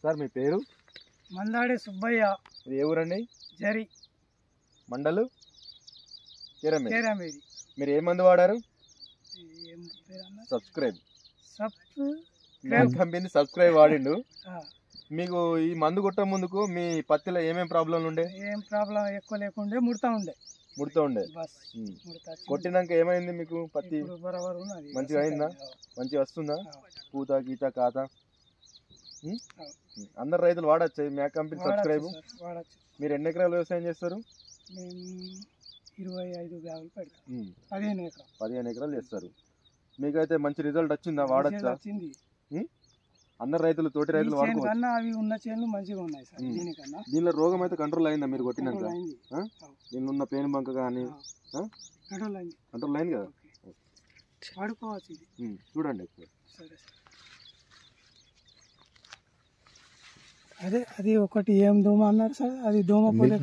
Sir మీ పేరు? మందాడి సుబ్బయ్య. ఇది ఏ ఊరండి? జరి మండలు కేరామేరి. మీరు ఏ మందు వాడారు? సబ్స్క్రైబ్ కంపెనీ సబ్స్క్రైబ్ వాడిండు. మీకు ఈ మందు కొట్ట ముందుకు మీ పత్తిలో ఏమేమి ప్రాబ్లంలు ఉండే? ఏం ప్రాబ్లం ఎక్కువ లేకుండే, ముడతా ఉండే. కొట్టినాక ఏమైంది మీకు? పత్తి మంచిగా అయిందా? మంచిగా వస్తుందా? పూత గీత కాత? అందరు రైతులు వాడచ్చు మ్యాక్ కంపెనీ సబ్స్క్రైబ్. మీరు ఎన్ని ఎకరాలు వ్యవసాయం చేస్తారు? 25 బ్యాగులు పెడతాం. 15 ఎకరాలు చేస్తారు. మీకైతే మంచి రిజల్ట్ వచ్చిందా? వాడచ్చా? అందరు రైతులు తోటి రైతులు వాడుకోవచ్చు. అవి ఉన్న చేనులు మంచిగా ఉన్నాయి సార్. దీనికన్నా దీనిలో రోగం అయితే కంట్రోల్ అయిందా మీరు కొట్టినాక? దీనిలో ఉన్న పేను బంక కానీ కంట్రోల్ అయింది కదా? వాడుకోవచ్చు. చూడండి సరే. అది ఒకటి ఏం దోమ అన్నారు సార్, అది దోమ పోతే